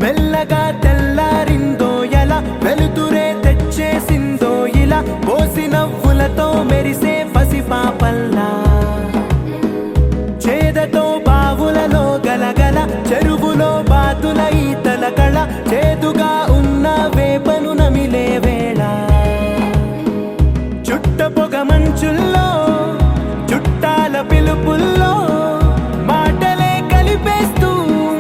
మెల్లగా తెల్లారిందో ఎలా వెలుతురే తెచ్చేసిందో ఇలా పోసి నవ్వులతో మెరిసే పసిపాపల్లా చేదతో బావులలో గలగల చెరువులో బాతుల ఈతల కళ చేదుగా ఉన్న వేపను నమిలే వేళ చుట్ట పొగ మంచుల్లో చుట్టాల పిలుపుల్లో మాటలే కలిపేస్తూ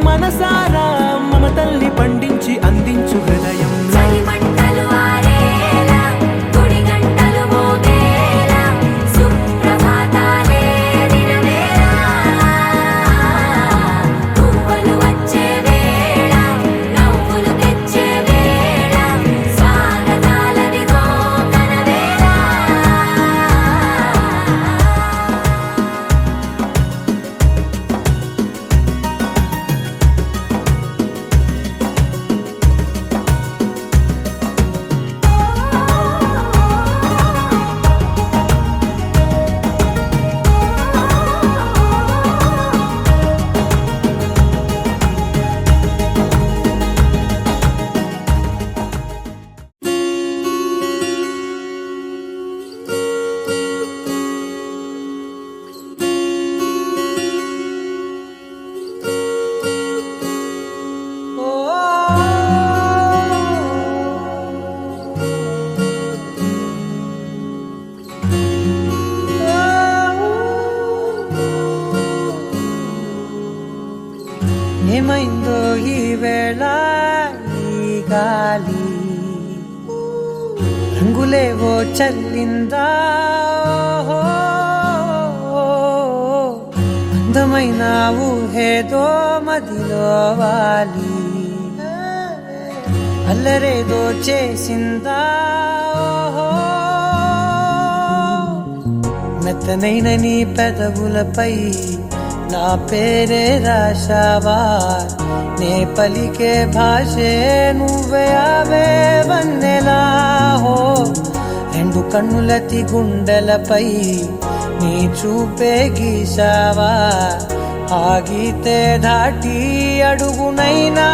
మనసారా మమతల్ని పండించి అందించు హృదయం ఏమైందో ఈ వేళ ఈ గాలి రంగులేవో చల్లిందా అందమైన ఊహేదో మదిలో వాలి అల్లరేదో చేసిందా మెత్తనైన నీ పెదవులపై నా పేరే రాశావా నే పలికే భాషే నువ్వే అవే వన్నెలా హో రెండు కన్నులతి గుండెలపై నీ చూపే గీశావా ఆగితే దాటి అడుగునైనా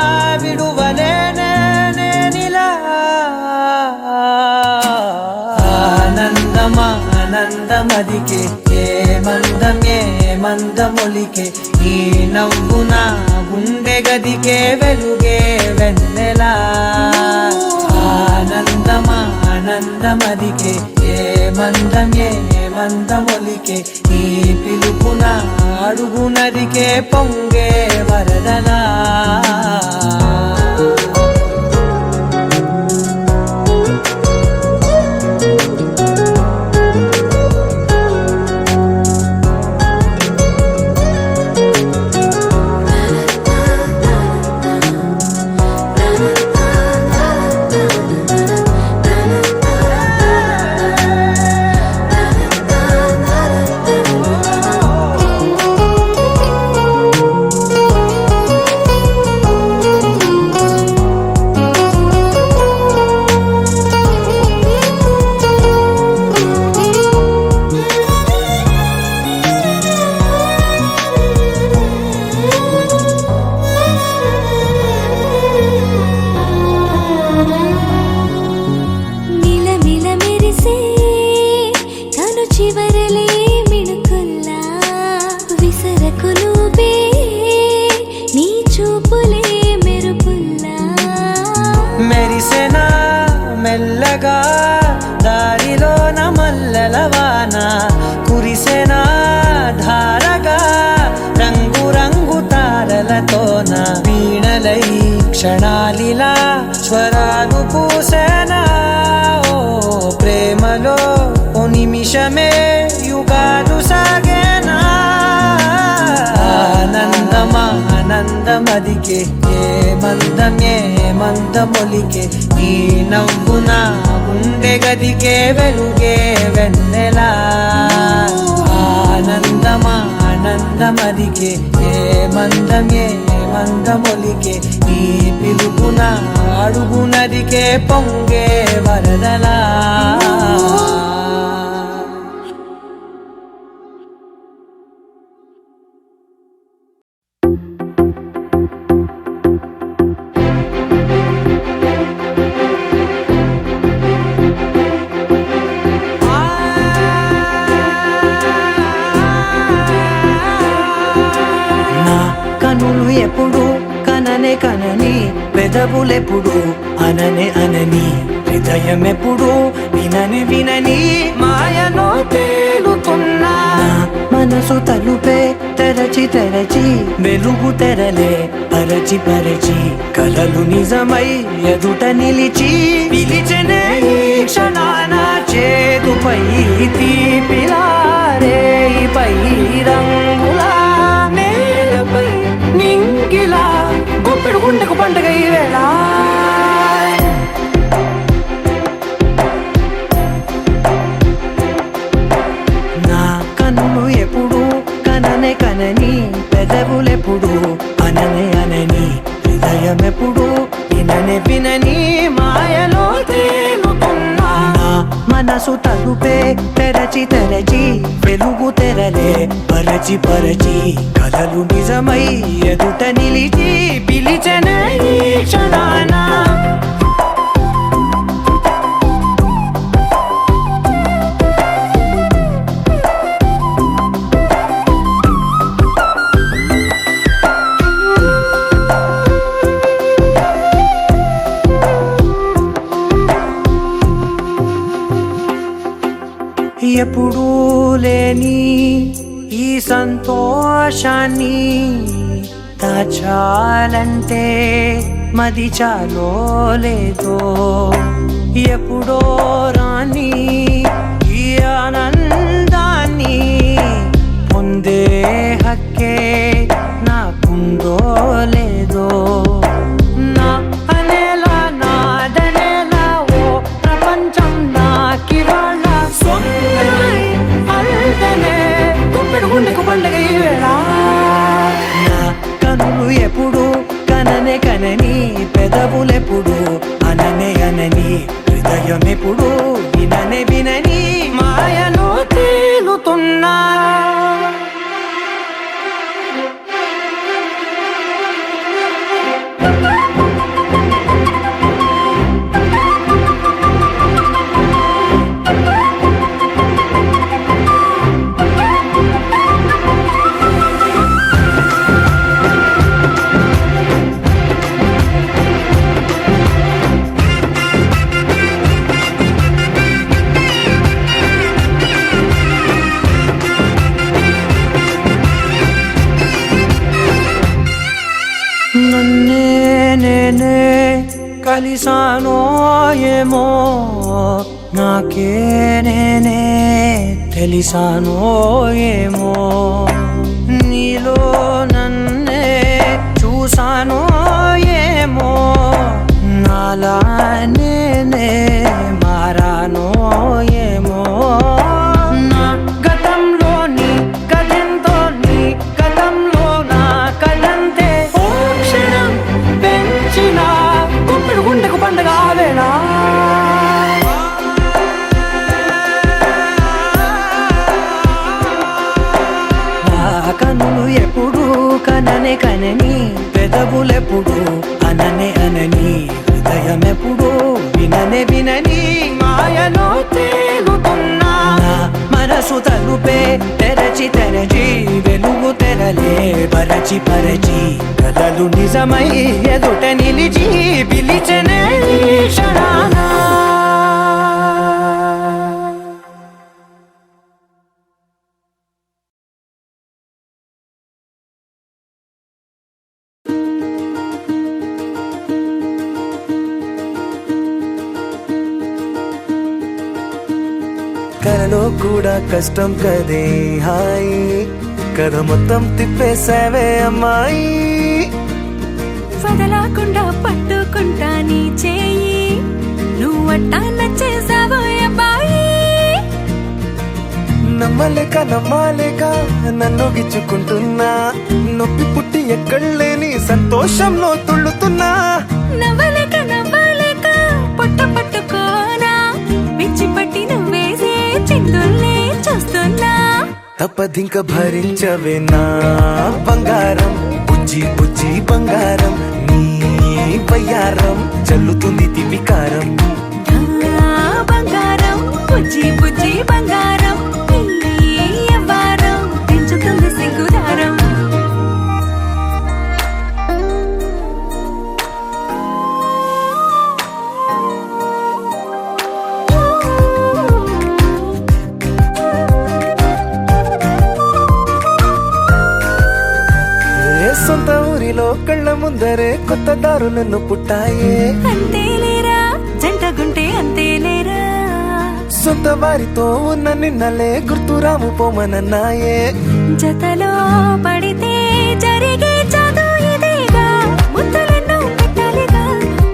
విడువలేనే నేనిలా ఆనందమదికే ఏ మందమొలికే ఈ నవ్వున గుండె గదికే వెలుగే వెన్నెలా ఆనందమదికే ఏ మందమొలికే ఈ పిలుపున అడుగునదికే పొంగే వరదలా మెరిసెనా మెల్లగా దారిలోన మల్లెలవాన కురిసెనా ధారగా రంగు రంగు తారలతోన వీణలై క్షణాలిలా స్వరాలు పూసెనా ఓ ప్రేమలో ఓ నిమిషమే యుగాలు సాగేనా ఆనందమదికే ఏ మందమొలికే నీ నవ్వు నా గుండె గదికే వెలుగే వెన్నెలా ఆనందమదికే ఏ మందమొలికే నీ పిలుపున అడుగు నదికే పొంగే వరదలా కనులు ఎప్పుడు కనని పెదవులెప్పుడు అనని హృదయం ఎప్పుడు వినని మాయలో తేలుతున్నా మనసు తలుపే తెరచి వెలుగు తెరలే పరచి కలలు నిజమై ఎదుట నిలిచి పిలిచెనే ఈ క్షణాన చేదుపై తీపిలారేపై రంగులా నేలపై నింగిలా గుప్పెడు గుండెకు పండుగ ఈ వేళ నా కన్నులు ఎప్పుడు కనని పెదవులెప్పుడు అనని హృదయం ఎప్పుడు వినని మాయలో తేలుతున్నా మనసు తలుపే తెరచి వెలుగు తెరలే పరచి కలలు నిజమై ఎదుట నిలిచి పిలిచెనే ఈ క్షణాన ఎప్పుడూ లేని ఈ సంతోషాన్ని దాచాలంటే మది చాలో లేదో ఎప్పుడో రాని ఈ ఆనందాన్ని పొందే హక్కే నాకుందో లేదో నా అనేలా నాదనేలా ఓ ప్రపంచం నాకివాళ్ళ గుండెకు పండుగ ఈ వేళ నా కనులు ఎప్పుడు కనని పెదవులెప్పుడు అనని హృదయం ఎప్పుడు వినని మాయలో తేలుతున్నా నేనే కలిసానో ఏమో నాకే నేనే తెలిసానో ఏమో నీలో నన్నే చూసానో ఏమో నాలా నేనే మారానో ఏమో నా గతంలోని కథంతో నీ గతంలో నా కథంతే గుండెకు పండుగ ఆవేళ కనులు ఎప్పుడు కనని పెదవులెప్పుడు అనని హృదయం ఎప్పుడు వినని మాయలో తేలుతున్నా మనసు తలుపే తెరచి వెలుగు తెరలే పరచి కలలు నిజమై ఎదుట నిలిచి పిలిచెనే ఈ క్షణాన కలలో కూడా కష్టం కదే హాయి కథ మొత్తం తిప్పేసావే అమ్మాయి వదలకుండా పట్టుకుంటా నీ చేయి నువ్వట్టా నచ్చేసావో అబ్బాయి నమ్మలేక నమ్మాలేక నన్ను గిచ్చుకుంటున్నా నొప్పి పుట్టి ఎక్కడలేని సంతోషంలో తుళ్ళుతున్నా నవ్వలేక నవ్వలేక పొట్ట పట్టుకోనా పిచ్చి పట్టి నువ్వేసే చిందుల్ని చూస్తున్నా తప్పదింక భరించవే నా బంగారం బుజ్జి బుజ్జి బంగారం నీ వయ్యారం చల్లుతుంది తిమికారం బంగారం బుజ్జి బుజ్జి బంగారం నీ యవ్వారం పెంచుతుంది సిగ్గుదారం సొంత ఊరిలో కళ్ళ ముందరే కొత్త దారులను పుట్టాయే అంతేలేరా జంటగుంటే అంతేలేరా సొంత వారితో ఉన్న నిన్నలే గుర్తురాము పోమనన్నాయే జతలో పడితే జరిగే చదువు ఇదేగా ముద్దలెన్నో పెట్టాలిగా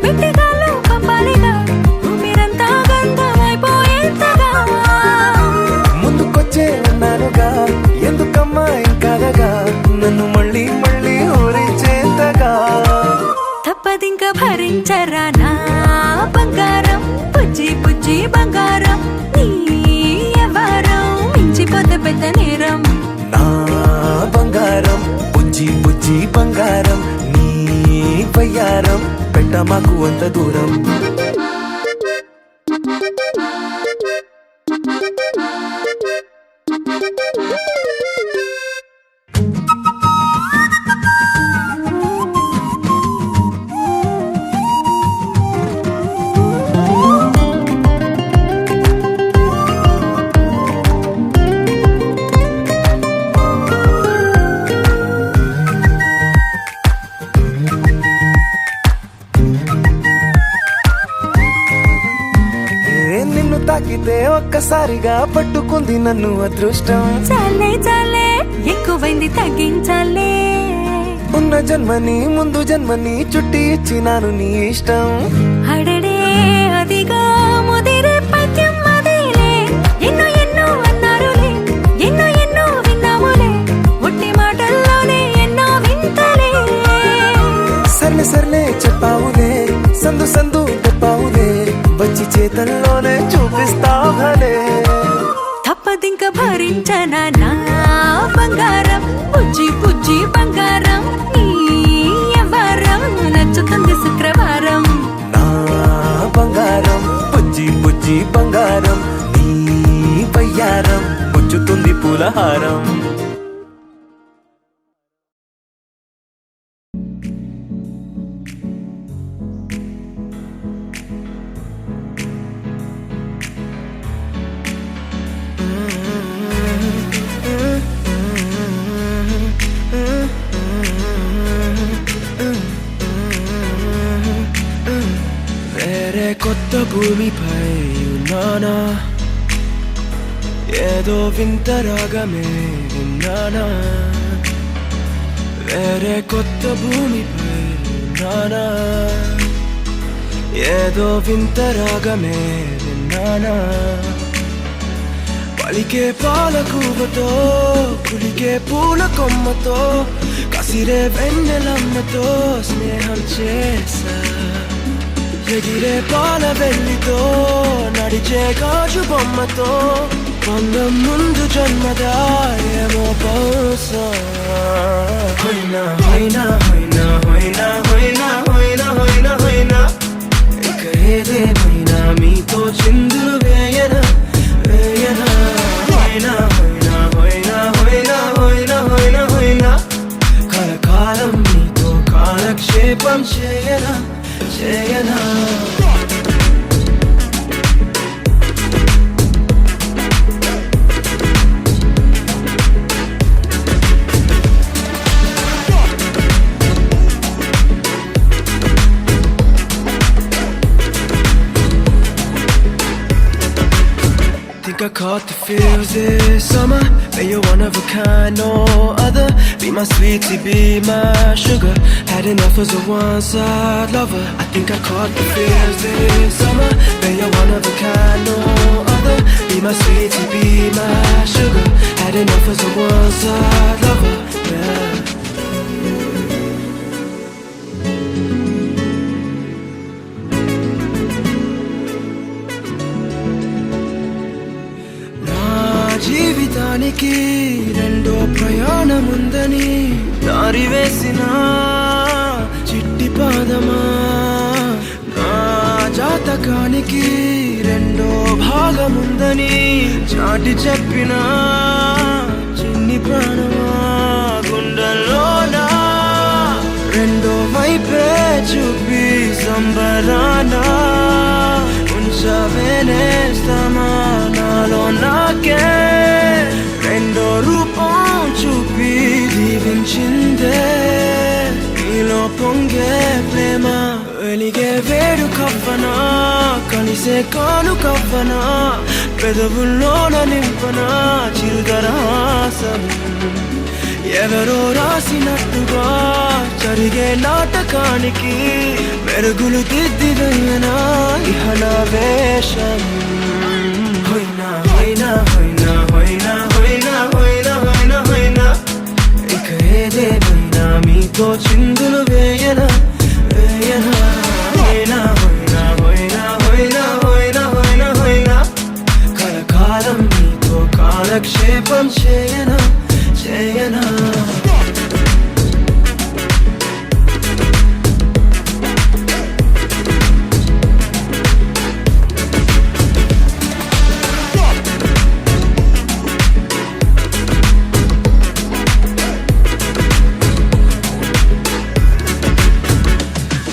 పెట్టిగాల్లో పంపాలిగా మీరంతా గంతమైపోయేంతగా ముందుకొచ్చే ఉన్నానుగా ఎందుకమ్మా ఇంకాదగా నన్ను మళ్ళీ మళ్ళీ ఊరించేంతగా తప్పదింక భరించరా నా బంగారం బుజ్జి బుజ్జి బంగారం నీ యవ్వారం మించిపోతే పెద్ద నేరం నా బంగారం బుజ్జి బుజ్జి బంగారం నీ వయ్యారం పెట్ట మాకు అంత దూరం నిన్ను తాకితే ఒక్కసారిగా పట్టుకుంది నన్ను అదృష్టం చాలే చాలే ఎక్కువైంది తగ్గించాలే ఉన్న జన్మని ముందు జన్మని చుట్టి ఇచ్చినాను నీ ఇష్టం అడడే అదిగా ముదిరే పద్యం అదేలే ఎన్నో ఎన్నో అన్నారులే ఎన్నో ఎన్నో విన్నాములే ఒట్టి మాటల్లోనే ఎన్నో వింతలే సర్లే సర్లే చెప్పావులే సందు సందు చెప్పావులే వచ్చి చేతల్లోనే చూపిస్తావులే తప్పదింక భరించనా నా బంగారం బుజ్జి బుజ్జి బంగారం నీ యవ్వారం నచ్చుతుంది శుక్రవారం నా బంగారం బుజ్జి బుజ్జి బంగారం నీ వయ్యారం పుచ్చుతుంది పూలహారం వేరే కొత్త భూమిపై ఉన్నానా ఏదో వింత రాగమే విన్నానా వేరే కొత్త భూమిపై ఉన్నానా ఏదో వింత రాగమే విన్నానా పలికే పాల కూవతో కులికే పూల కొమ్మతో కసిరే వెన్నెలమ్మతో స్నేహం చేసా ఎగిరే పాల వెల్లితో నడిచే గాజు బొమ్మతో పొందం ముందు జన్మదా ఏమో బహుశా హోయినా హోయినా హోయినా హోయినా హోయినా హోయినా హోయినా హోయినా ఇక ఏదేమైనా మీతో చిందులు వేయనా వేయనా హోయినా హోయినా హోయినా హోయినా హోయినా హోయినా హోయినా కలకాలం మీతో కాలక్షేపం చేయనా చేయనా think I caught the feels this summer. But you're one of a kind, no other. Be my sweetie, be my sugar. Had enough as a one-side lover. I think I caught the feels this summer. But you're one of a kind, no other. Be my sweetie, be my sugar. Had enough as a one-side lover. Yeah. జీవితానికి రెండో ప్రయాణముందని దారి వేసిన చిట్టి పాదమా నా జాతకానికి రెండో భాగముందని చాటి చెప్పిన చిన్ని ప్రాణమా గుండెల్లోనా రెండో వైపే చూపి సంబరానా ఉంచవేనేస్తామా నాలో నాకే రెండో రూపం చూపి దీవించిందే నీలో పొంగే ప్రేమ వెలిగే వేడు కవ్వనా కలిసే కాను కవ్వనా పెదవుల్లోన నింపనా చిరుదరహాసం ఎవరో రాసినట్టుగా జరిగే నాటకానికి మెరుగులు దిద్దిదయ్యనా ఇహనా వేషం హొయినా హొయినా హొయినా హొయినా హొయినా హొయినా హొయినా హొయినా ఇక ఏదేమైనా మీతో చిందులు వేయనా వేయనా హొయినా హొయినా హొయినా హొయినా హొయినా హొయినా హొయినా కలకాలం మీతో కాలక్షేపం చేయనా చేయనా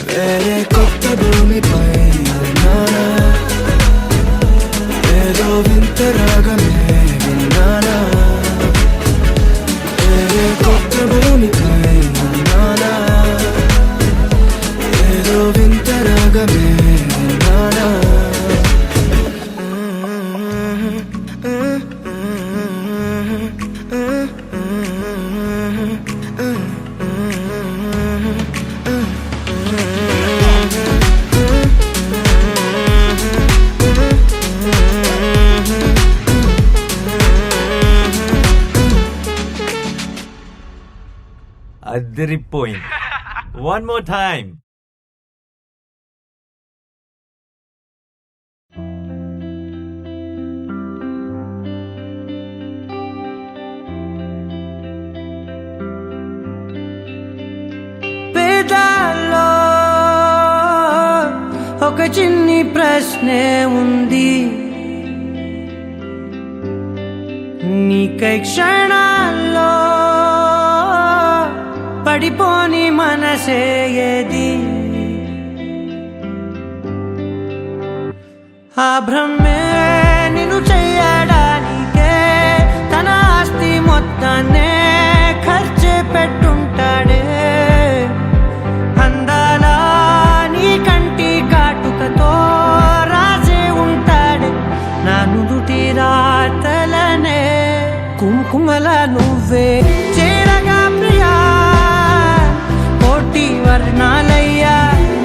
వేరే కొత్త భూమిపై ఉన్నానా ఏదో వింత రాగమే విన్నానా వేరే కొత్త భూమిపై ఉన్నానా ఏదో వింత రాగమే విన్నానా అదిరిపోయింది. One more time. పేదాల్లో ఒక చిన్ని ప్రశ్నే ఉంది నీకై క్షణాల్లో పడిపోని మనసే ఏది ఆ భ్రమే నిన్ను చెయ్యడానికే తన ఆస్తి మొత్తాన్నే ఖర్చు పెట్టుంటాడే అందాల నీ కంటి కాటుకతో రాసే ఉంటాడే నా నుదుటి రాతలనే కుంకుమల నువ్వే చేరగా ప్రియా కోటి వర్ణాలయ్యా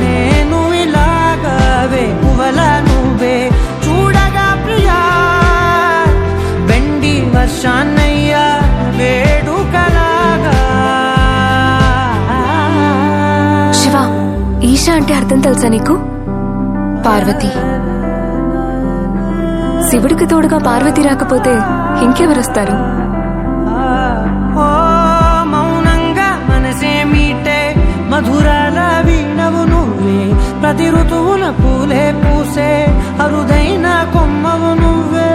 నేను ఇలాగవే పువ్వల నువ్వే చూడగా ప్రియా వెండి వర్షాన్నయ్యా వేడుకలాగా శివ ఈశా అంటే అర్థం తెలుసా నీకు? పార్వతి. శివుడికి తోడుగా పార్వతి రాకపోతే ఇంకెవరొస్తారు? మౌనంగా మనసే మీటే మధురాల వీణవు నువ్వే ప్రతి ఋతువున పూలే పూసే అరుదైన కొమ్మవు నువ్వే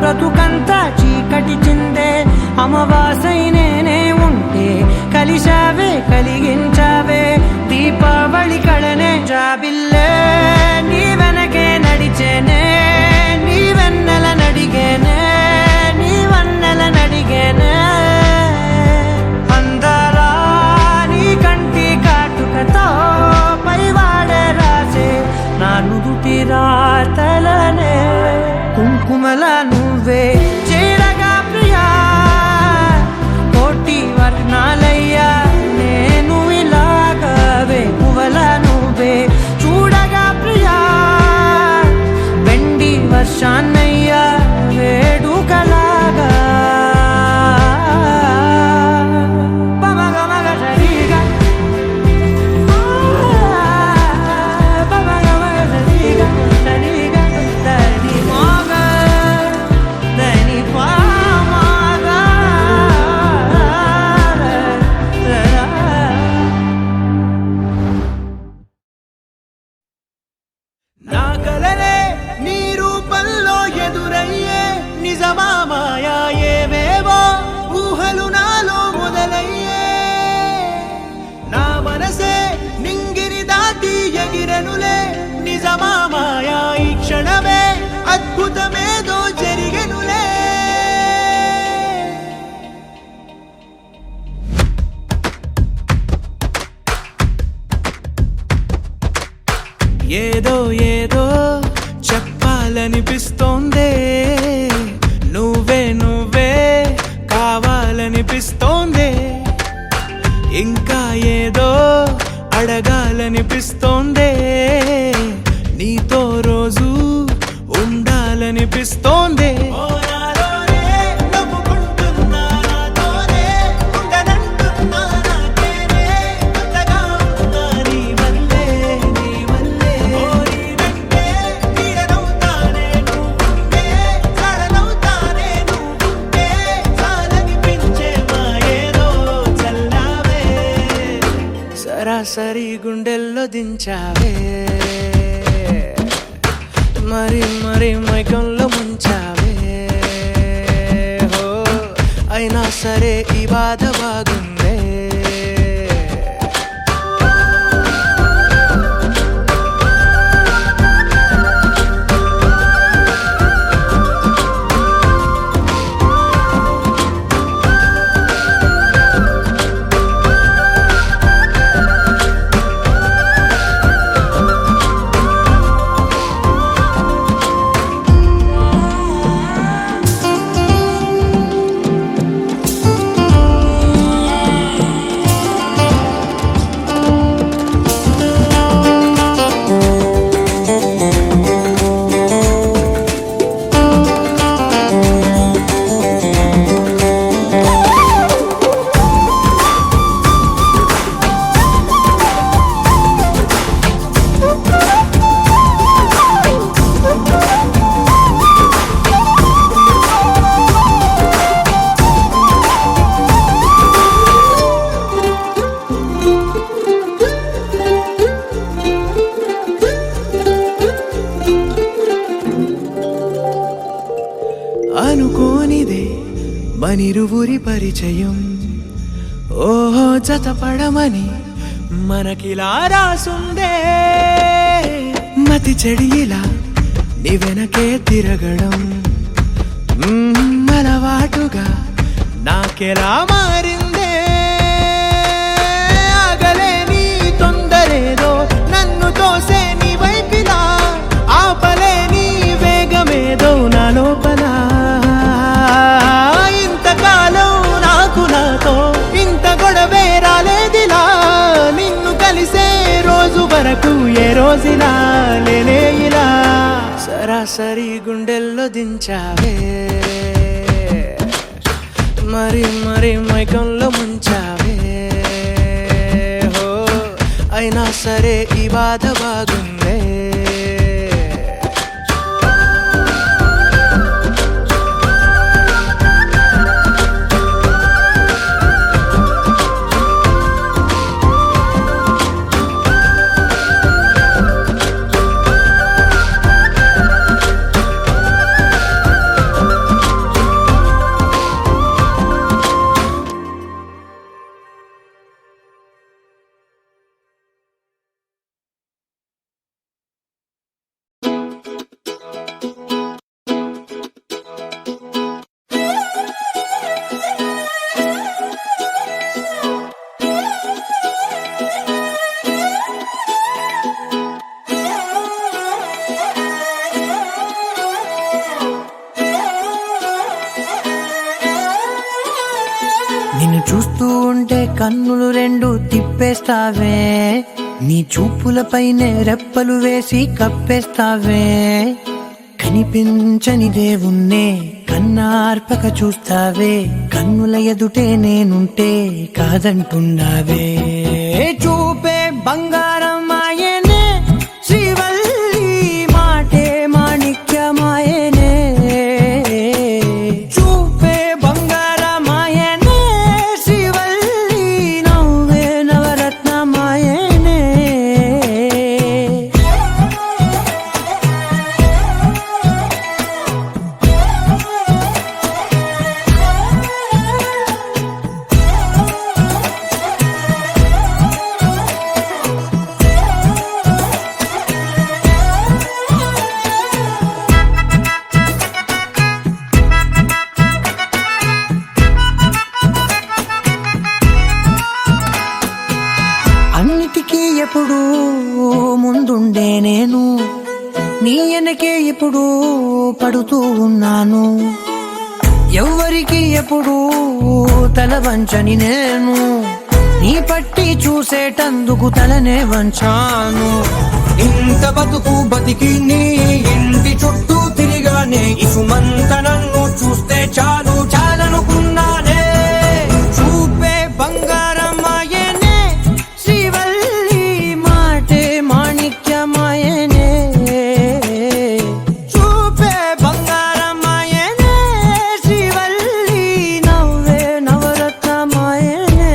బ్రతుకంతా చీకటి చిందే అమవాసై నేనే ఉంటే కలిశావే కలిగించావే దీపావళి కళనే జాబిల్లే నీ వెనకే నడిచే కుంకుమల నువ్వే చేరగా ప్రియా కోటి వర్ణాలయ్యా నేను ఇలాగవే పువ్వల నువ్వే చూడగా ప్రియా వెండి వర్షాన్నయ్యా వేడుకలాగా పమగమగ సరిగా పమగమగ సరిగా సరిగా దని మగ దని పమగ నా కలలే నీ రూపంలో ఎదురయ్యే నిజమా మాయా ఏవేవో ఊహలు నాలో మొదలయ్యే నా మనసే నింగిని దాటి ఎగిరెనులే నిజమా మాయా ఈ క్షణమే అద్భుతమేదో జరిగెనులే ఏదో ఏదో చెప్పాలనిపిస్తోందే నువ్వే నువ్వే కావాలనిపిస్తోందే ఇంకా ఏదో అడగాలనిపిస్తోందే నీతో రోజు ఉండాలనిపిస్తోందే సరాసరి గుండెల్లో దించావే మరి మరి మైకంలో ముంచావే హో అయినా సరే ఈ బాధ బాగుందే అనుకోనిదే మనిరువురి పరిచయం ఓహో జతపడమని మనకిలా రాసుందే మతి చెడి ఇలా నీ వెనకే తిరగడం అలవాటుగా నాకెలా మారిందే ఆగలేని తొందరేదో నన్ను తోసే నీ వైపిలా ఆపలేని వేగమేదో నా లోపల ఇంతకాలం నాకు నాతో ఇంత గొడవే రాలేదిలా నిన్ను కలిసే రోజు వరకు ఏ రోజులా లేనే ఇలా సరాసరి గుండెల్లో దించావే మరి మరి మైకంలో ముంచావే హో అయినా సరే ఈ బాధ బాగుందే చూస్తూ ఉంటే కన్నులు రెండు తిప్పేస్తావే, నీ చూపులపైనే రెప్పలు వేసి కప్పేస్తావే. కనిపించని దేవుణ్ణే కన్నార్పక చూస్తావే, కన్నుల ఎదుటే నేనుంటే కాదంటున్నావే. చూపే బంగారం ఆయనే శ్రీవల్లి, మాటే మాణిక్యమాయనే. చూపే బంగారం ఆయనే శ్రీవల్లి, నవ్వే నవరత్నమాయనే. అన్నిటికీ ఎప్పుడు ముందుండే నేను, నీ వెనకే ఎప్పుడు పడుతూ ఉన్నాను. ఎవ్వరికి ఎప్పుడు తల వంచని నేను, నీ పట్టి చూసేటందుకు తలనే వంచాను. ఇంత బతుకు బతికి నీ ఇంటి చుట్టూ తిరిగానే, ఇసుమంత నన్ను చూస్తే చాలు చాలనుకున్నానే. చూపే బంగారం ఆయనే శ్రీవల్లి, మాటే మాణిక్యమాయనే. చూపే బంగారం ఆయనే శ్రీవల్లి, నవ్వే నవరత్నమాయనే.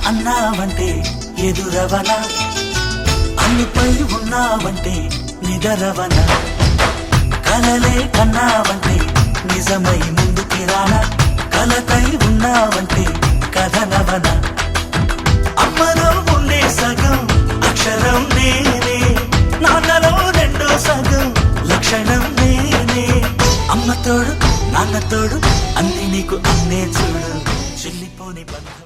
అన్నావంటే ఎదురవన, అన్నిపై ఉన్నావంటే నిదరవన. కలలే కన్నావంటే నిజమై ముందుకి రానా, కలకై ఉన్నావంటే కథనవన. అమ్మలో ఉండే సగం అక్షరం నేనే, నాన్నలో రెండో సగం లక్షణం నేనే. అమ్మ తోడు నాన్న తోడు అన్ని నీకు అన్నే చూడు, చెల్లిపోని బంధం.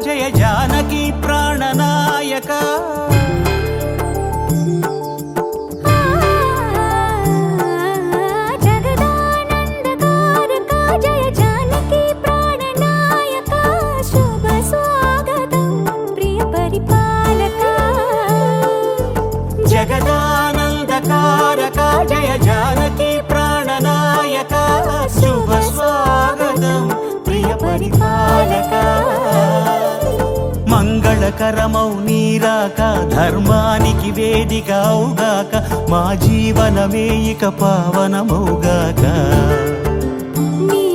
జయ జానకి ప్రాణనాయక. జగదానందకారక జయ జానకి ప్రాణనాయక, శుభ స్వాగతం ప్రియ పరిపాలక. జగదానందకారక జయ జానకి ప్రాణనాయక, శుభ స్వాగతం ప్రియ పరిపాలక. మంగళకరమౌ నీరాక, ధర్మానికి వేదిక అవుగాక, మా జీవనమే ఇక పావనమౌగాక. నీ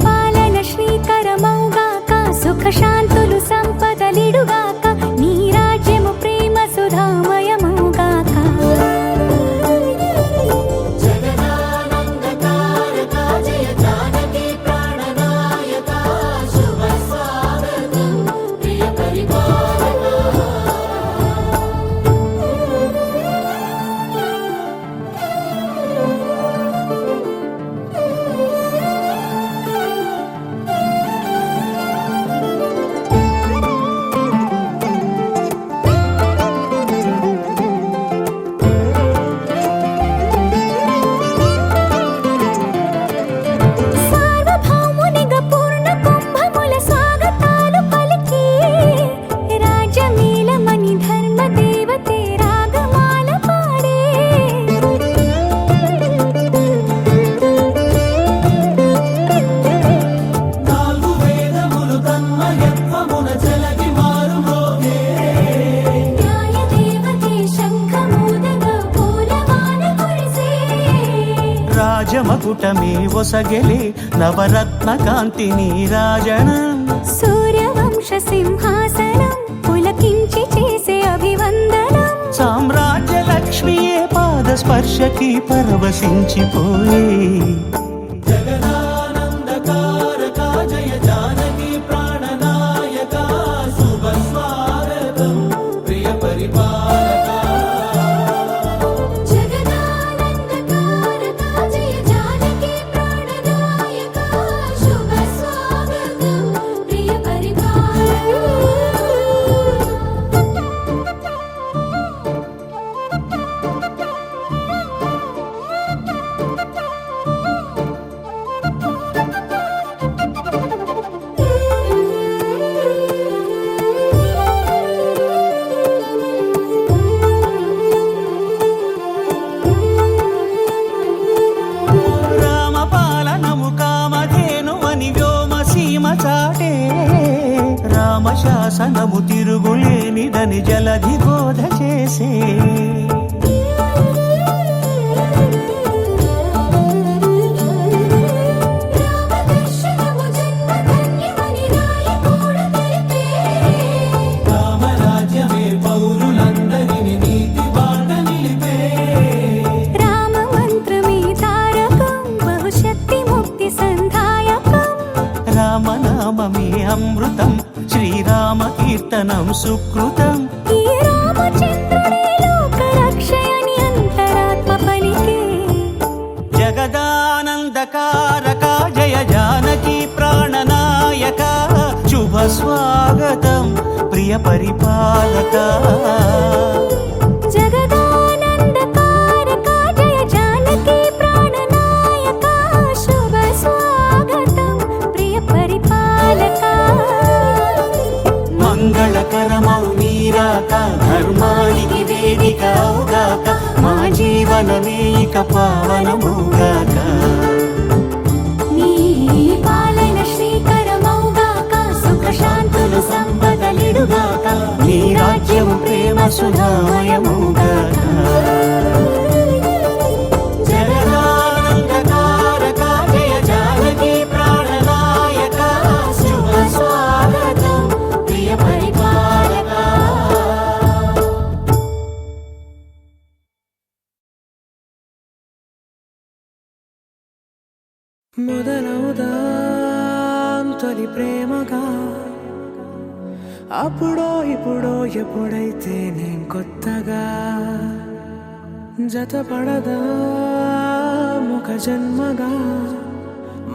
పాలన శ్రీకరమౌగాక, సుఖ శాంతులు సంపదలిడుగాక, నీ రాజ్యము ప్రేమ సుధామయమౌగాక. జగదానందకారక జయ జానకి ప్రాణనాయక, శుభ స్వాగతం ప్రియ పరిపాలక. కూటమి ఒసగెలే నవరత్న కాంతి నీరాజనం సూర్యవంశ సింహాసనం పులకించి చేసే అభివందనం సామ్రాజ్య లక్ష్మియే పాద స్పర్శకి పరవశించిపోయే జగదానందకారక జయ జానకి ప్రాణనాయక శుభ స్వాగతం ప్రియ పరిపాలక జగదానందకారక జయ జానకి ప్రాణనాయక శుభ స్వాగతం ప్రియ రామపాలనము కామధేను అని వ్యోమ సీమ చాటే రామశాసనము తిరుగులేనిదని జలధి బోధ చేసే రామదర్శనము జన్మధన్యమని రాయకూడ తెలిపే రామరాజ్యమే పౌరులందరిని నీతి బాట నిలిపే రామ మంత్రమే తారకం బహుశక్తి ముక్తి సంధాయకం రామనామమే అమృతం శ్రీరామ కీర్తనం సుకృతం ఈ రామచంద్రుడే లోక రక్షయని అంతరాత్మ పలికే జగదానందకారక జయ జానకి ప్రాణనాయక శుభ స్వాగతం ప్రియ పరిపాలక జగదానందకారక జయ జానకి ప్రాణనాయక శుభ స్వాగతం ప్రియ పరిపాలక మంగళకరమౌ నీరాక ధర్మానికి వేదిక అవుగాక మా జీవనమే ఇక పావనముగాక నీ పాలన శ్రీకరమౌగాక సుఖ శాంతులు సంపదలిడుగాక నీ రాజ్యము ప్రేమ సుధామయముగాక జగదానందకారక జయ జానకి ప్రాణనాయక శుభ స్వాగతం ప్రియ పరిపాలక మొదలవుదాం తొలి ప్రేమగా అప్పుడో ఇప్పుడో ఎప్పుడైతే నేను కొత్తగా జతపడదా ముఖ జన్మగా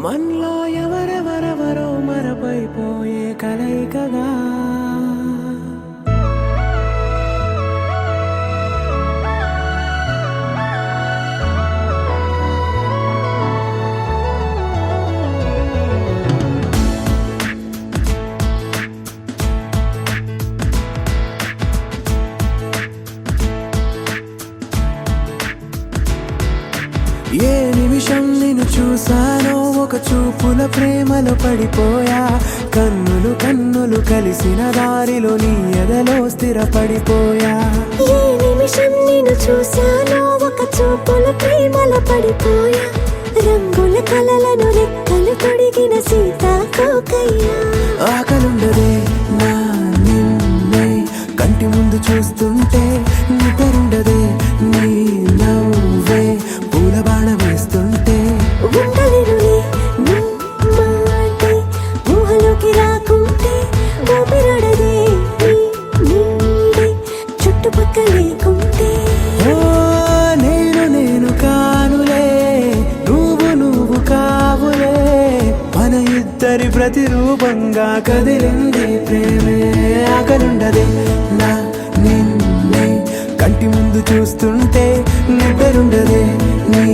మనలో ఎవరెవరెవరో మరపైపోయే కలయికగా ఏ నిమిషం నిన్ను చూసానో ఒక చూపుల ప్రేమలో పడిపోయా కన్నులు కన్నులు కలిసిన దారిలో నీ ఎదలో స్థిరపడిపోయా ఏ నిమిషం నిన్ను చూశానో ఒక చూపుల ప్రేమల పడిపోయా రంగుల కలలను రెక్కలు తొడిగిన సీతాకోకయ్యా ఆకలుండదే నా నిన్నే కంటి ముందు చూస్తుంటే నిద్రుండదే నీ నవ్వే పూల బాణ వేస్తుంటే ఉండలేనులే నీ మాటే ఊహలోకి రాకుంటే ఊపిరాడదే నీ నీడే చుట్టుపక్కల లేకుంటే ఓ నేను కానులే నువ్వు కావులే మన ఇద్దరి ప్రతిరూపంగా కదిలింది ప్రేమే ఆకలుండదే నా నిన్నే కంటి ముందు చూస్తుంటే నిద్రుండదే నీ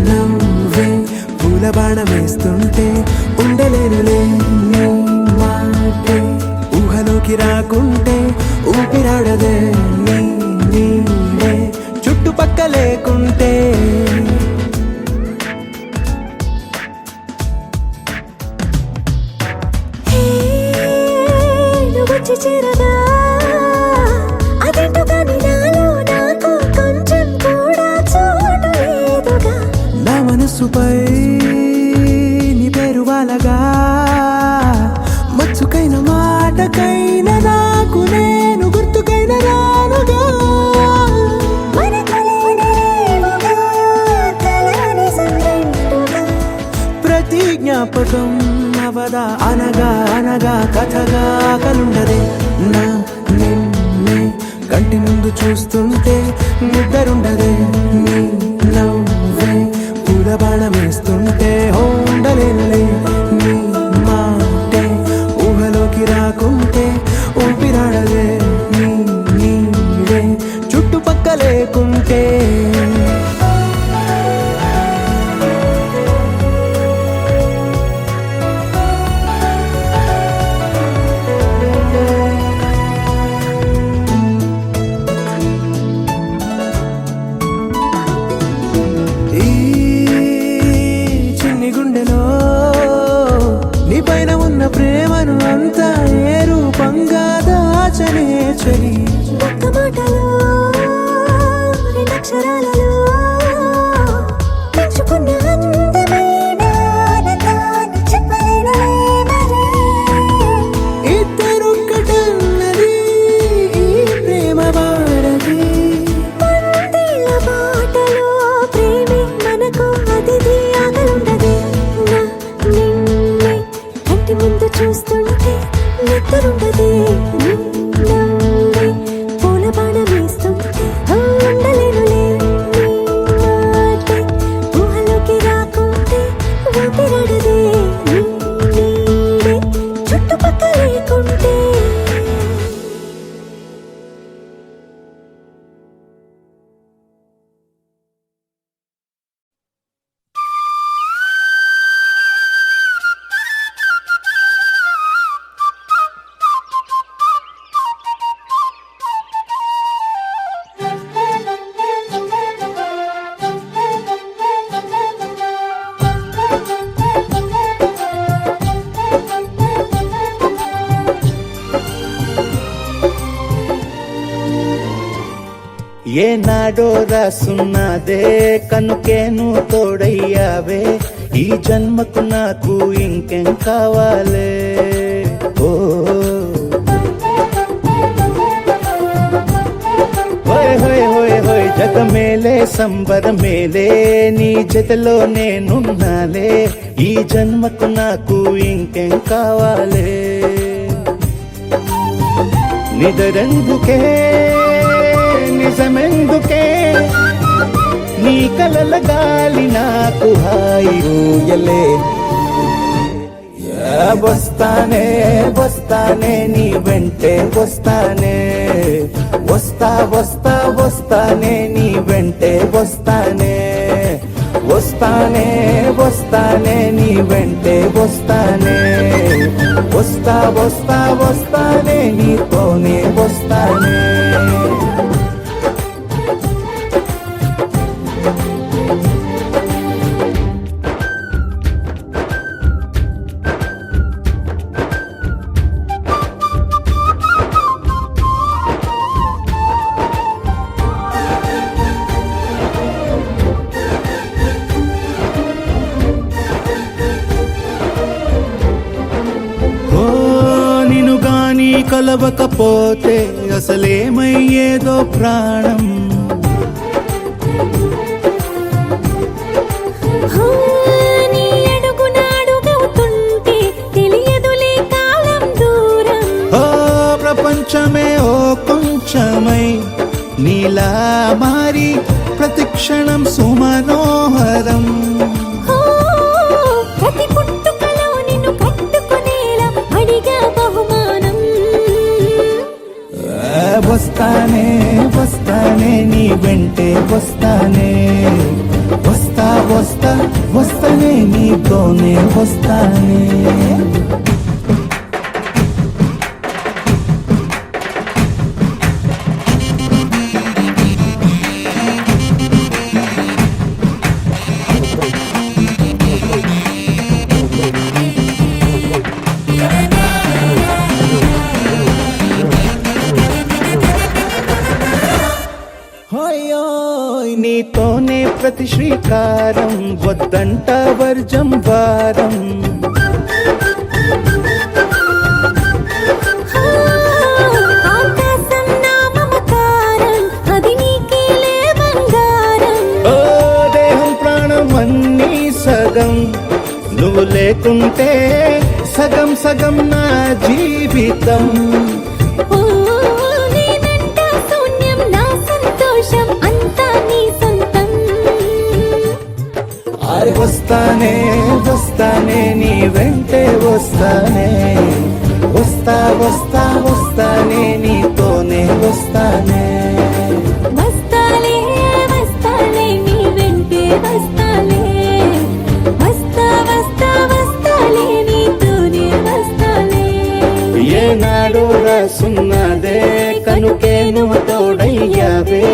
నవ్వే పూల బాణం వేస్తుంటే ఉండలేనులే నీ మాటే ఊహలోకి రాకుంటే ఊపిరాడదే నీ నీడే చుట్టుపక్క లేకుంటే హే నువ్వు వచ్చి చేరగా అదేంటో కానీ నాలో నాకు కొంచెం కూడా చోటు లేదుగా నా మనసుపై చలి ఒక్క మాటలో రెండక్షరాలలో పెంచుకున్న అందమైన ఆనందాన్ని చెప్పలేనులే మరి. ఇద్దరొక్కటన్నది ఈ ప్రేమ వాడది. వందేళ్ల బాటలో ప్రేమే మనకు అతిథి ఆగలుండదు. నా నిన్నే కంటి ముందు చూస్తుంటే నిద్రుండదే. నిన్నే పూల బాణం వేస్తుంటే ఉండలేనులే. నీ మాటే ఊహలోకి రాకుంటే ఊపిరాడదే. నీ నీడే చుట్టుపక్కల లేకుంటే. ఏనాడో రాసున్నదే కనుకేను తోడయ్యావే ఈ జన్మకు నాకు ఇంకేం కావాలే. ఓ హోయ్ హోయ్ హోయ్ హోయ్ జగమేలే సంబరమేలే నీ జతలో నేనున్నాలే ఈ జన్మకు నాకు ఇంకేం కావాలే. నిదరెందుకే నిజమెందుకే నీ కలల గాలి నాకు హాయి ఊయలే. వస్తానే వస్తానే నీ వెంటే వస్తానే. వస్తా వస్తా వస్తానే నీ వెంటే వస్తానే. వస్తానే వస్తానే నీ వెంటే వస్తానే. వస్తా వస్తా వస్తానే నీతోనే వస్తానే. కలవకపోతే అసలేమయ్యేదో ప్రాణం. నీ అడుగునాడుగవుతుంటే తెలియదులే కాలం దూరం. ఓ ప్రపంచమే ఓ కొంచెమై నీలా మారి ప్రతిక్షణం సుమనోహరం. ప్రతి పుట్టుకలో నిన్ను కట్టుకునేలా అడిగా బహుమానం. వస్తానే వస్తానే నీ వెంటే వస్తానే. వస్తా వస్తా వస్తానే నీతోనే వస్తానే. నీతోనే ప్రతి శ్రీకారం వద్దంట వర్జం వారం. ఆకాశం నా మమకారం అది నీకేలే బంగారం. ఓ దేహం ప్రాణం అన్నీ సగం నువ్వు లేకుంటే సగం సగం నా జీవితం. నేనంట శూన్యం నా సంతోషం అంతా నీ సొంతం. వస్తానే వస్తానే నీ వెంటే వస్తానే. వస్తా వస్తా వస్తానే నీతోనే వస్తానే. వస్తాలే వస్తాలే నీ వెంటే వస్తాలే. వస్తా వస్తా వస్తాలే నీతోనే వస్తాలే. ఏనాడు రాసున్నదే కనుకే నువ్వు తోడయ్యావే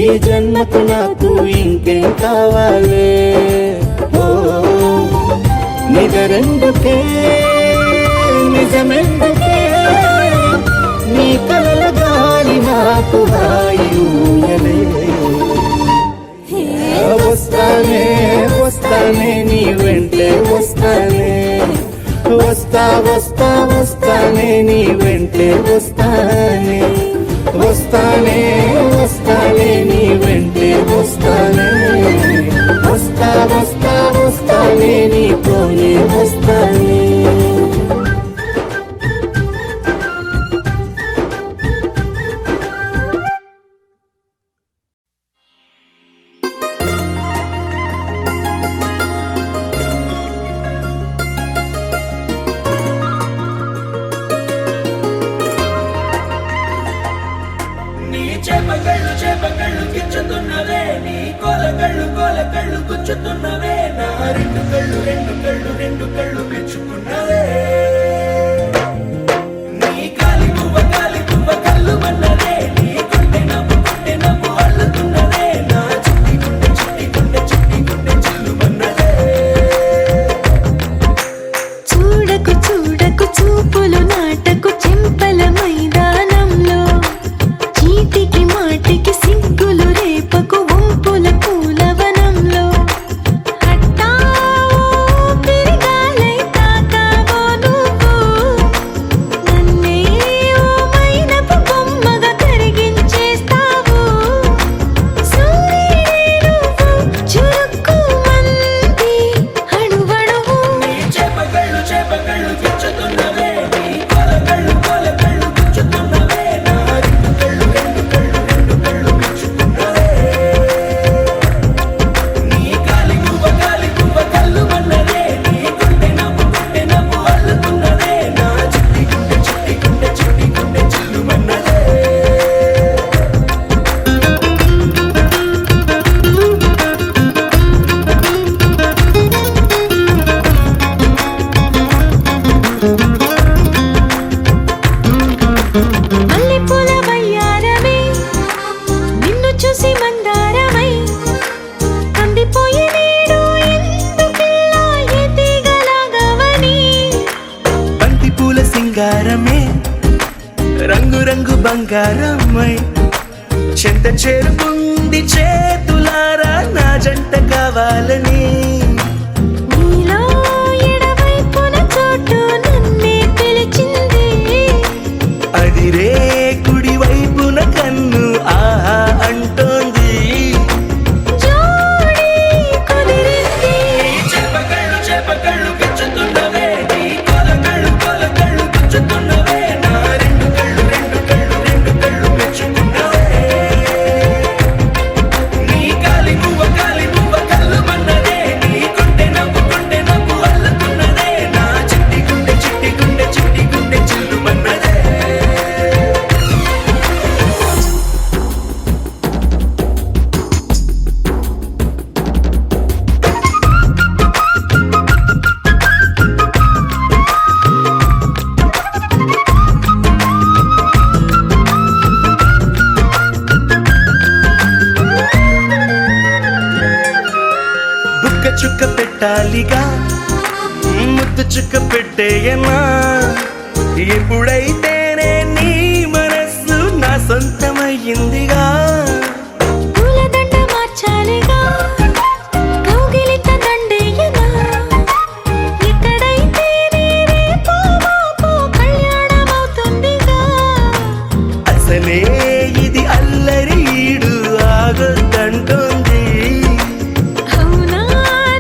ఈ జన్మకు నాకు ఇంకేం కావాలే. ఓ నిజరెందుకే నిజమెందుకే నీ కలల నాకు హాయి ఊయలే. వస్తానే వస్తానే నీ వెంటే వస్తానే, వస్తా వస్తా వస్తానే నీ వెంటే వస్తానే, వస్తానే వస్తానే నీ వెంటే వస్తానే, వస్తా వస్తా వస్తానే నీతోనే వస్తానే. చేపకళ్ళు గిచ్చుతున్నవే, నీ కోలకళ్ళు గుచ్చుతున్నవే, నా రెండు కళ్ళు మెచ్చుకున్నవే. నీ కాలి పువ్వ కళ్ళు మన్నదే, నీ గుండె నవ్వు అల్లుతున్నదే, నా చిట్టి గుండె చిల్లు మన్నదే. చూడకు చూడకు చూపులు నాటకు చెంపల మైదానంలో, చీటికి మాటికి సిగ్గులు రేపకు వంపుల పూలవనంలో. హట్టావో పెరిగాలై తాకావో నువ్వు, నన్నే ఓ మైనపు బొమ్మగా కరిగించేస్తావు. సూర్యుడే నువ్వు చురుక్కుమంది అణువణువు. చేపకళ్ళు గిచ్చుతున్నవే, నీ కోలకళ్ళు గుచ్చుతున్నవే, నా రెండు కళ్ళు మెచ్చుకున్నవే. నీ కాలి పువ్వ కళ్ళు మన్నదే, నీ గుండె నవ్వు అల్లుతున్నదే, నా చిట్టి గుండె చిల్లు మన్నదే. మల్లెపూల వయ్యారమే నిన్ను చూసి మందారమై కందిపోయి నేడు ఎందుకిలా ఎదిగలాగవని. బంతి పూల సింగారమే రంగు బంగారమై చెంత చేరుకుంది చేతులారా నా జంట కావాలని. నీలో ఎడవైపున చోటు నన్నే పిలిచింది, అదిరే కుడి వైపున కన్ను ఆహా అంటోంది. జోడి కుదిరింది. చేపకళ్ళు గిచ్చుతున్నవే, నీ కోలకళ్ళు గుచ్చుతున్నవే, నా రెండు కళ్ళు మెచ్చుకున్నవే. నీ కాలి పువ్వ కళ్ళు మన్నదే, నీ గుండె నవ్వు అల్లుతున్నదే, నా చిట్టి గుండె చిల్లు మన్నదే. బుక్క చుక్క పెట్టాలిగా, ముద్దు చుక్క పెట్టేయనా, ఎప్పుడైతేనే నీ మనస్సు నా సొంతమయ్యిందిగా. పూలదండ మార్చాలిగా, కౌగిలిత దండేయనా, ఎక్కడైతే రేపో మాపో కళ్యాణమవుతుందిగా. అసలే ఇది అల్లరి ఈడు ఆగొద్దంటోంది. అవునా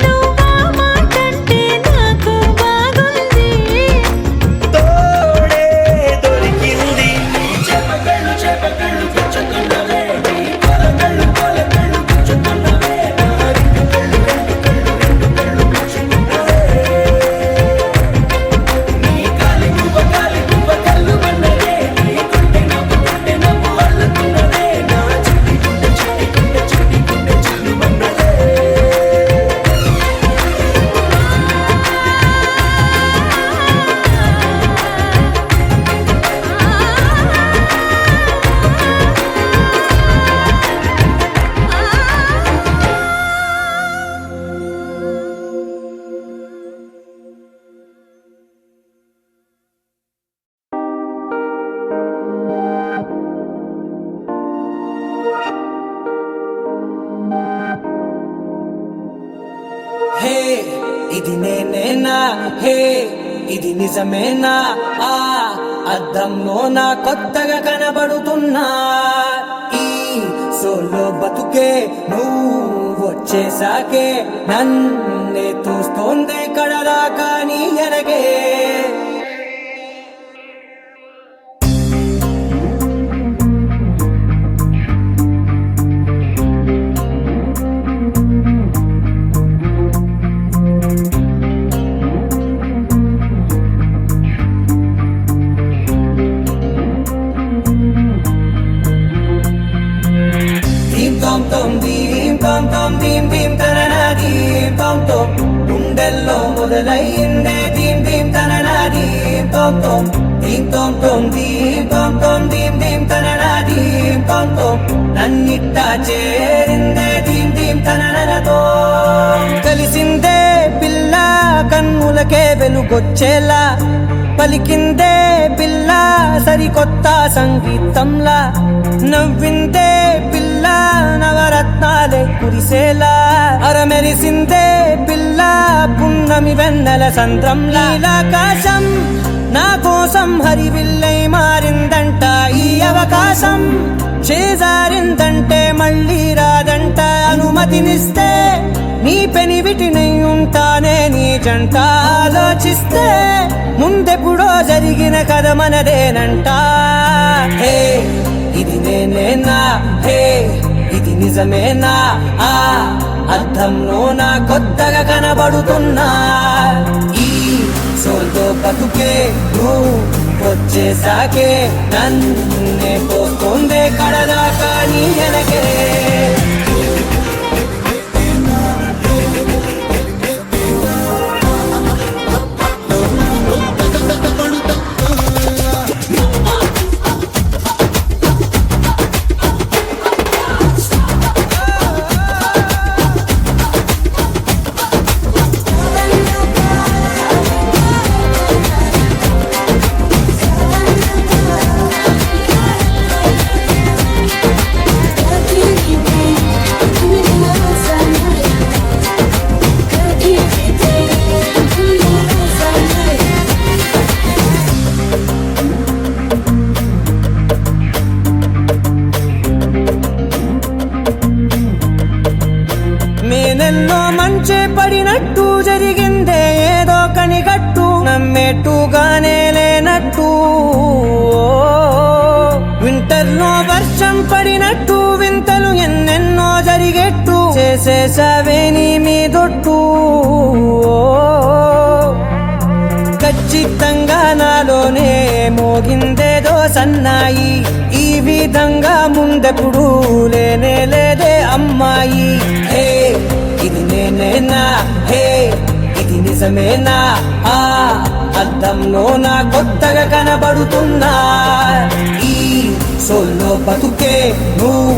నువ్వా మాటంటే నాకు బాగుంది. తోడే హే ఇది నిజమేనా అద్దంలో నా కొత్తగా కనబడుతున్నా ఈ సోలో బతుకే నువ్వు వచ్చేసాకే నన్నే తోస్తోందే కడదాకా నీ ఎనగే గుండెల్లో మొదలయ్యిందే దీం దీం తననా దీం తోం తోం దీం తోం తోం దీం తోం తోం దీం దీం తననా దీం తోం తోం నన్నిట్టా చేరిందే దీం దీం తననతో కలిసిందే పిల్ల కన్నులకే వెలుగొచ్చేలా పలికిందే పిల్ల సరికొత్త సంగీతంలా నవ్విందే పిల్ల నవరత్నాలే కురిసేలా అరమెరిసిందే పిల్ల పున్నమి వెన్నెల సంద్రంలా ఆకాశం నా కోసం హరివిల్లై మారిందంట ఈ అవకాశం చేజారిందంటే మళ్ళీ రాదంట అనుమతినిస్తే నీ పెనివిటినై ఉంటానే నీ జంట ఆలోచిస్తే ముందెప్పుడో జరిగిన కథ మనదేనంట హే ఇది నేనేనా హే ఇది నిజమేనా అద్దంలో నా కొత్తగా కనబడుతున్నా ఈ సోల్తో బతుకే నువ్వు వచ్చేసాకే నన్నే పోతుందే కడదాకా నీ వెనకే నేనెన్నో మంచే పడినట్టు జరిగిందే ఏదో కనిగట్టు నమ్మేట్టుగానే లేనట్టు వింటర్లో వర్షం పడినట్టు వింతలు ఎన్నెన్నో జరిగేట్టు చేసేసావే నీ మీదొట్టు ఖచ్చితంగా నాలోనే మోగిందేదో సన్నాయి ఈ విధంగా ముందెప్పుడు లేనే లేదే అమ్మాయి హే ఇది నేనేనా హే ఇది నిజమేనా అద్దంలో నా కొత్తగా కనబడుతున్నా ఈ సోల్లో బతుకే నువ్వు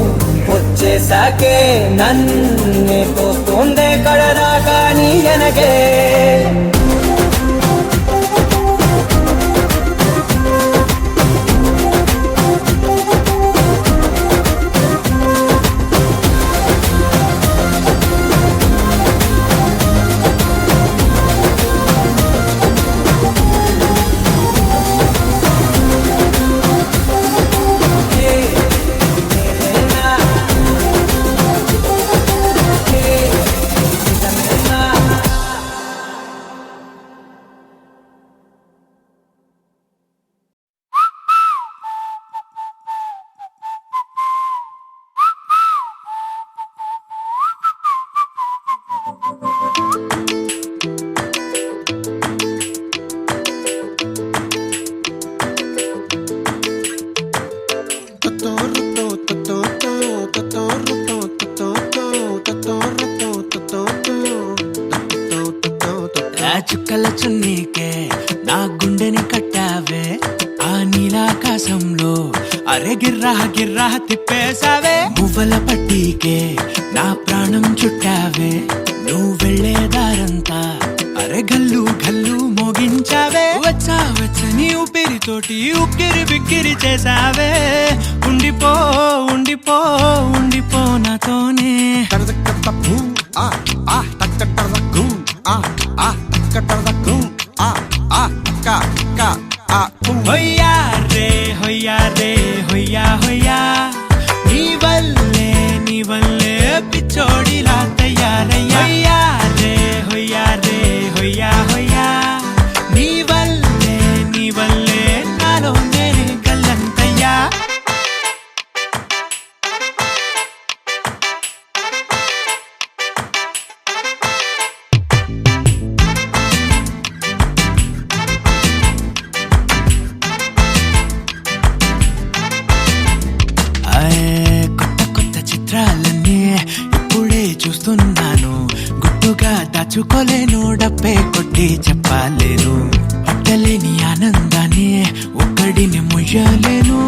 వచ్చేసాకే నన్నే తోస్తోందే కడదాకా నీ వెనకే చుక్కల చున్నీకే నా గుండెని కట్టావే ఆ నీలాకాశంలో అరే గిర్రా గిర్రా తిప్పేశావే మువ్వల పట్టీకే నా ప్రాణం చుట్టావే నువ్వు వెళ్ళేదారంతా అరే గల్లు గల్లు మోగించావే వచ్చా వచ్చని ఊపిరితోటి ఉక్కిరి బిక్కిరి చేసావే ఉండిపో ఉండిపో ఉండిపో నాతోనే ah ah ah tak tak tak tak ah ah tak tak tak tak హొయ్యా రే హొయ్యా రే హొయ్యా హొయ్యా నీ వల్లే పిచ్చోడిలా తయారయ్యా హొయ్యా రే హొయ్యా రే హొయ్యా హొయ్యా నీ వల్లే నాలో నేనే గల్లంతయ్యా కొత్త చిత్రాలన్నీ ఇప్పుడే చూస్తున్నాను గుట్టుగా దాచుకోలేను డబ్బే కొట్టి చెప్పలేను పట్టలేని ఆనందాన్ని ఒక్కడిని ముయ్యలేను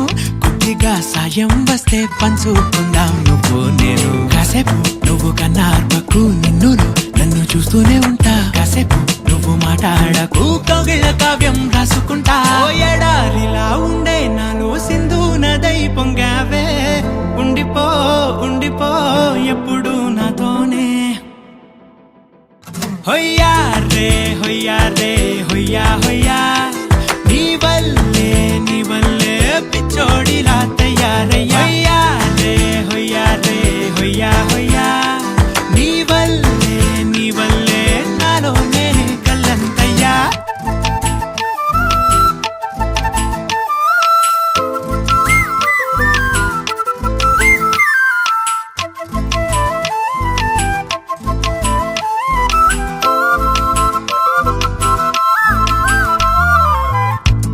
కొద్దిగా సాయం వస్తే పంచుకుందాం నువ్వు నేను కాసేపు నువ్వు కన్నార్పకు నిన్నులు నన్ను చూస్తూనే ఉంటా కాసేపు నువ్వు మాట్లాడకు కౌగిళ్ళ కావ్యం రాసుకుంటా ఎడారిలా ఉండే నాలో సింధు నదై పొంగావే ఉండిపో ఎప్పుడు నాతోనే హొయ్యా రే హొయ్యా రే హొయ్యా హొయ్యా నీ వల్లే పిచ్చోడిలా తయారయ్యా హొయ్యా రే హొయ్యా రే హొయ్యా హొయ్యా నీ వల్లే నాలో నేనే కల్లంతయ్యా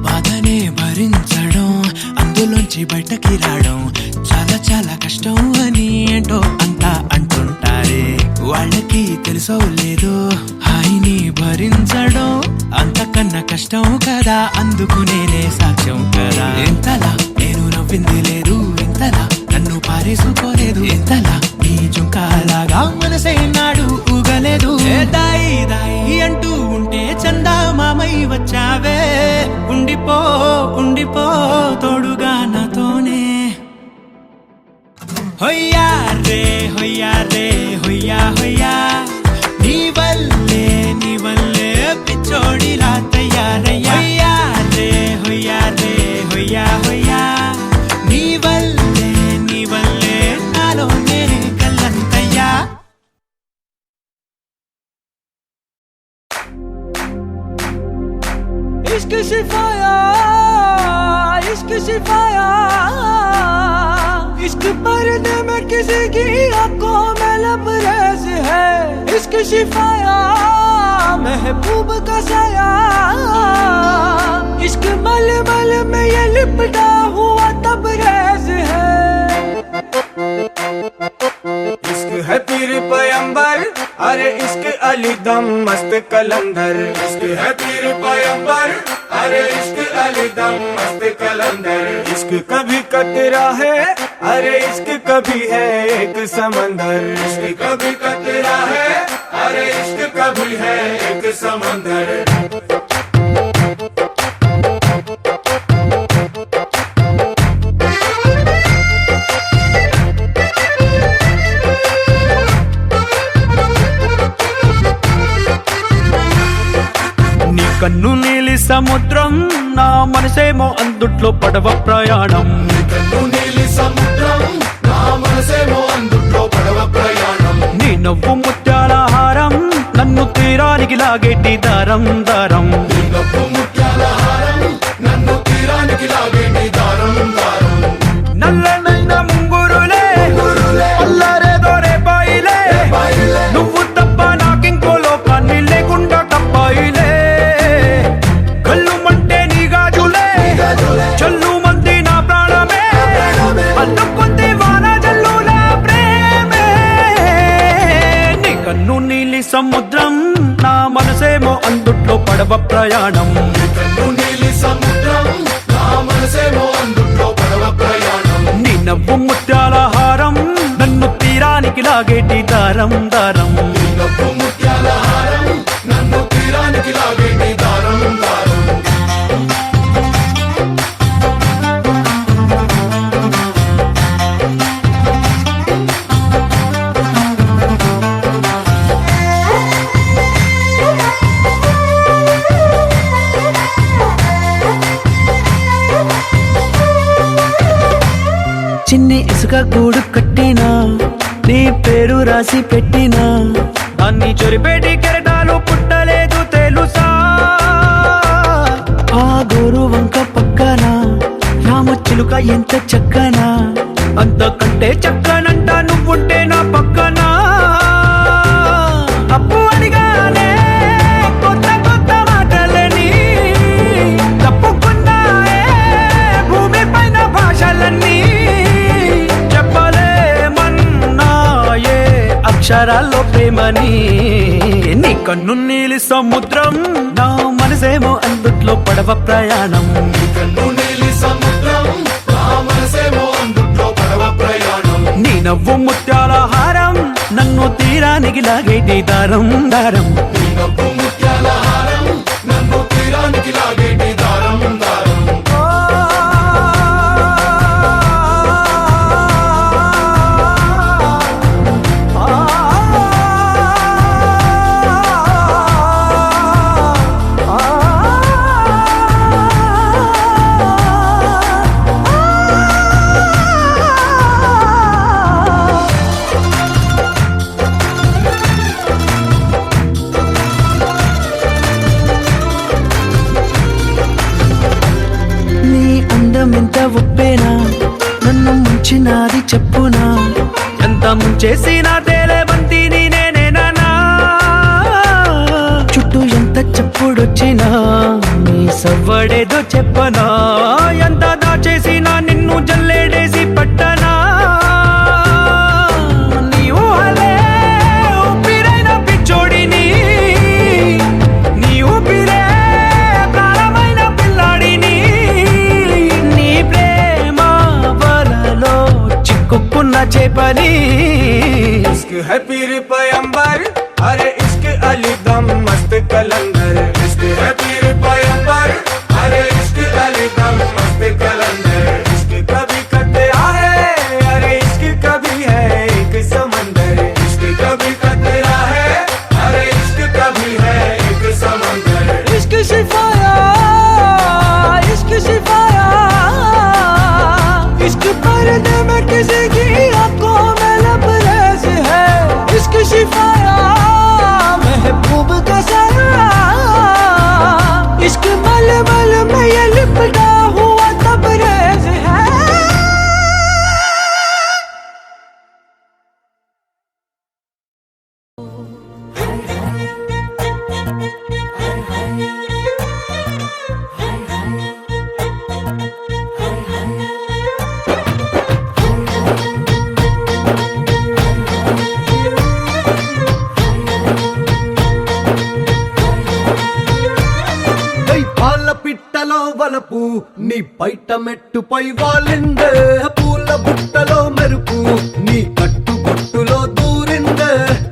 బాధనే భరించడం అందులోంచి బయటకి రావడం చాలా చాలా కష్టం అని ఏంటో అంతా అంటుంటారే వాళ్ళకి తెలుసో లేదో హాయిని భరించడం అంతకన్నా కష్టం కదా అందుకు నేనే సాక్ష్యం కదా ఎంతలా నేను నవ్వింది లేదు ఎంతలా నన్ను పారేసుకోలేదు ఎంతలా నీ జుంకాలాగా మనసే నాడు ఊగలేదు దాయి అంటూ ఉంటే చందా మామై వచ్చావే ఉండిపో తోడుగా నాతోనే హొయ్యా రే హొయ్యా రే హొయ్యా హొయ్యా నీ వల్లే పిచ్చోడిలా తయారయ్యా హొయ్యా రే హొయ్యా రే హొయ్యా హొయ్యా నీ వల్లే నాలో నేనే కల్లంతయ్యా इश्क सिफाया इश्क पर्दे में किसी की आंखों में लबरेज है इश्क शिफाया महबूब का साया इश्क मलमल में ये लिपटा हुआ तबरेज है इश्क है पीर पैगंबर अरे इश्क अली दम मस्त कलंदर इश्क है पीर पैगंबर अरे इश्क अली दम मस्त कलंदर इश्क कभी कतरा है अरे इश्क कभी है एक समंदर इश्क कभी कतरा है अरे इश्क कभी है एक समंदर కన్ను నీలి సముద్రం నా మనసేమో అందుట్లో పడవ ప్రయాణం నీ నవ్వు ముత్యాల హారం నన్ను తీరానికి లాగేటి దారం నల్లనైన ముంగురులే అల్లరేదో రేపాయిలే నువ్వు తప్ప నాకింకో లోకాన్ని లేకుండా తప్పాయిలే చల్లు మంది నా ప్రాణమే అల్లుకుంది వాన జల్లుల ప్రేమే నీ కన్ను నీలి సముద్రం నా మనసేమో అందుట్లో పడవ ప్రయాణం నీ నవ్వు ముత్యాల హారం నన్ను తీరానికి లాగేటి దారం చిన్ని ఇసుక గూడు కట్టినా నీ పేరు రాసి పెట్టినా దాన్ని చొరిపేటి కెరటాలు పుట్టలేదు తెలుసా ఆ గోరు వంక పక్కన రామచిలుక ఎంత చక్కనా అంతకంటే చక్కనంట నువ్వుంటే నా పక్కన అప్పు అడిగానే కొత్త కొత్త మాటలని తప్పుకున్నాయే భూమి పైన భాషలన్నీ చెప్పలేమన్నాయే అక్షరాల్లో ప్రేమని నీ కన్ను నీలి సముద్రం నా మనసేమో అందుట్లో పడవ ప్రయాణం నీ నవ్వు ముత్యాల హారం నన్ను తీరానికి లాగేటి దారం దారం ఎంత ఒప్పేనా నన్ను ముంచినాది చెప్పునా ఎంత ముంచేసినా తేలే బంతిని నేనేనా చుట్టూ ఎంత చెప్పుడొచ్చినా నీ సవ్వడేదో చెప్పనా ఎంత దాచేసినా నిన్ను జల్లేడేసి పట్టనా నీ ఊహలే ఊపిరైన పిచ్చోడిని నీ ఊపిరే ప్రాణమైన పిల్లాడిని చిక్కుకున్న చేపని इश्क है पीर पैगंबर अरे इश्क अली दम मस्त कलंदर इश्क है पीर पैगंबर अरे इश्क अली दम मस्त कलंदर इश्क कभी कतरा है अरे इश्क कभी है एक समंदर इश्क कभी कतरा है अरे इश्क कभी है एक समंदर इश्क शिफाया इश्क शिफाया इश्क पर्दे में किसी की आंखों में लबरेज है इश्क शिफाया महबूब का सरा इश्क मलमल में ये लिपटा हुआ तबरेज है పిట్టలో వలపు నీ బయట మెట్టుపై వాలిందే పూల బుట్టలో మెరుపు నీ కట్టు బొట్టులో దూరిందే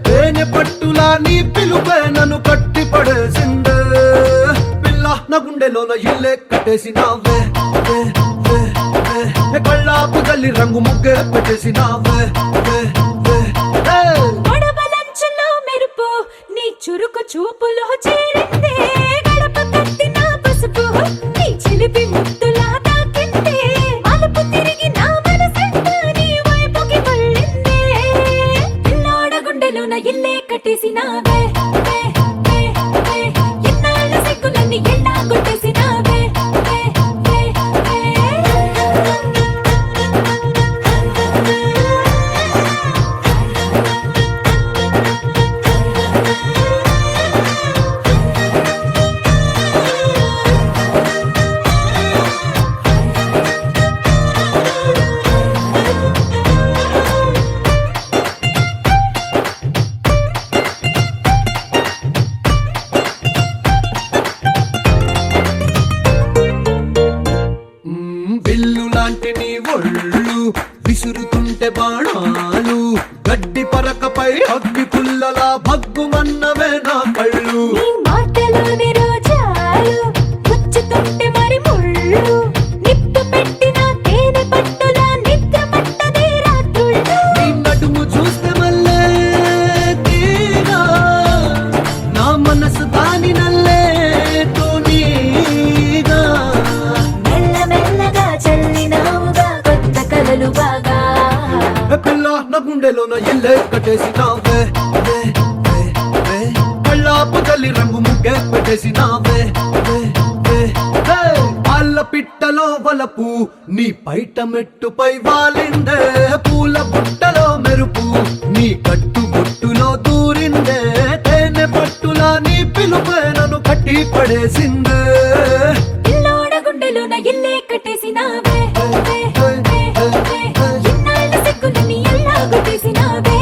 తేనె పట్టులా నీ పిలుపే నన్ను కట్టి పడేసిందే పిల్ల నా గుండెలోన ఇల్లే కట్టేసినావే కళ్ళాపు గల్లి రంగు ముగ్గే పెట్టేసినావే గొడవలంచులో మెరుపు నీ చురుకు చూపులో చేరిందే గడప కట్టిన పసుపు నీ చిలిపి ముద్దులా తాకిందే మలుపు తిరిగి నా మనసంతా నీ వైపుకి మళ్ళిందే పిల్లోడ గుండెలోన ఇల్లే కట్టేసినావే ఎన్నాళ్ళ సిగ్గులన్నీ ఎల్లా కొట్టేసినావే బిల్లు లాంటి నీ ఒళ్ళు విసురుతుంటే బాణాలు గడ్డి పరకపై అగ్గి పుల్లలా భగ్గుమన్నవే నా కళ్ళు నీ మాటలోని రోజాలు గుచ్చుతుంటే మరి ముళ్ళు నిప్పు పెట్టిన తేనె పట్టులా నిద్ర పట్టదే రాత్రుళ్ళు నీ నడుము చూస్తే మళ్ళీ తీరా నా మనసు దాని నల్లే తోనీగా మెల్లమెల్లగా చల్లినావుగా కొత్త కలలు బాగా గుండెలోన ఇల్లే కట్టేసినావే కళ్ళాపు తల్లి రంగు ముగ్గే పెట్టేసినావే పాల పిట్టలో వలపు నీ పైట మెట్టుపై వాలిందే పూల పుట్టలో మెరుపు నీ కట్టు బొట్టులో దూరిందే తేనె పట్టులా నీ పిలుపే నన్ను కట్టి పడేసిందే ఇల్లోడ గుండెలోన ఇల్లే కట్టేసినావే ఇన్నాళ్ళ సిగ్గులని ఎలా గుట్టేసినావే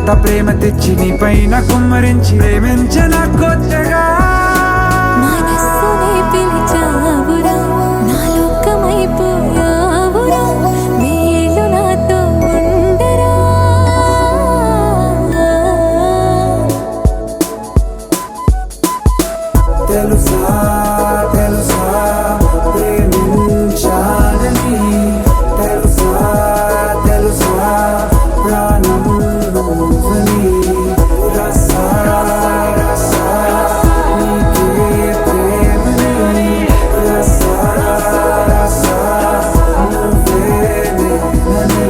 అంత ప్రేమ తెచ్చి నీ పైన కుమ్మరించి ప్రేమించిన కొత్తగా మనస్సునే పిలిచావురా నా లోకమైపోయావురా మేలు నాతో ఉండరా తెలుసా తెలుసా ప్రేమించాలని తెలుసా తెలుసా ప్రాణం నువ్వని రసా రసా నీకే ప్రేమని రసా రసా నువ్వే నేనని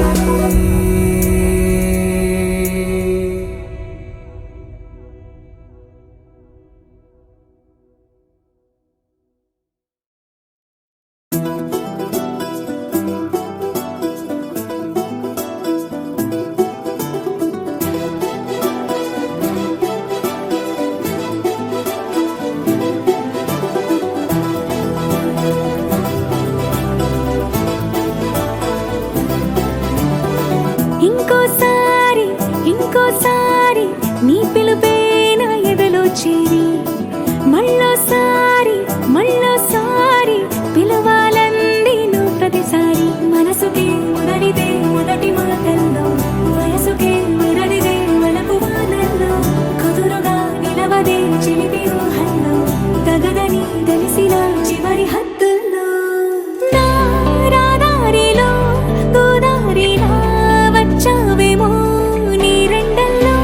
ఇంకోసారి ఇంకోసారి నీ పిలుపే నా ఎదలో చేరి మళ్ళోసారి మళ్ళోసారి పిలవాలంది నువ్వు ప్రతిసారి మనసుకే మురడిదే మొదటి మాటల్లో వయసుకే మురడిదే వలపు వానల్లో కుదురుగా నిలవదే చిలిపి ఊహల్లో తగదని తెలిసిన చివరి హద్దుల్లో నా రాదారిలో గోదారిలా వచ్చావేమో నీ రెండల్లో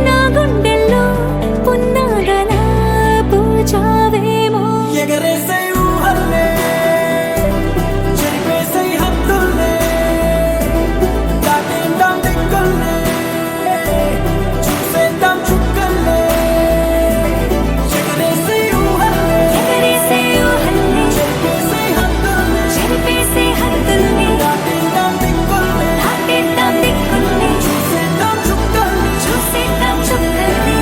నా గుండెల్లో పున్నాగలా పూచావేమో ఎగరేసే ఊహల్లే చెరిపేసే హద్దుల్లే దాటేద్దాం దిక్కుల్లే చూసేద్దాం చుక్కల్లే ఎగరేసే ఊహల్లే ఎగరేసే ఊహల్లే చెరిపేసే హద్దుల్లే చెరిపేసే హద్దుల్ని దాటేద్దాం దిక్కుల్లే దాటేద్దాం దిక్కుల్ని చూసేద్దాం చుక్కల్లే చూసేద్దాం చుక్కల్ని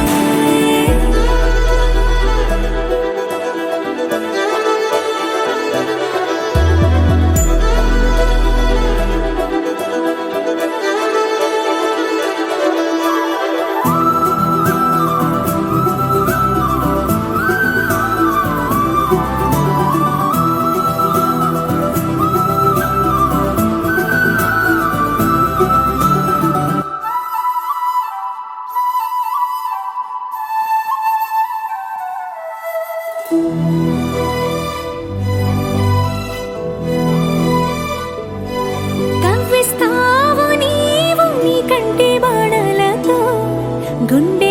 కవ్విస్తావు నీవు నీ కంటి బాణలతో గుండె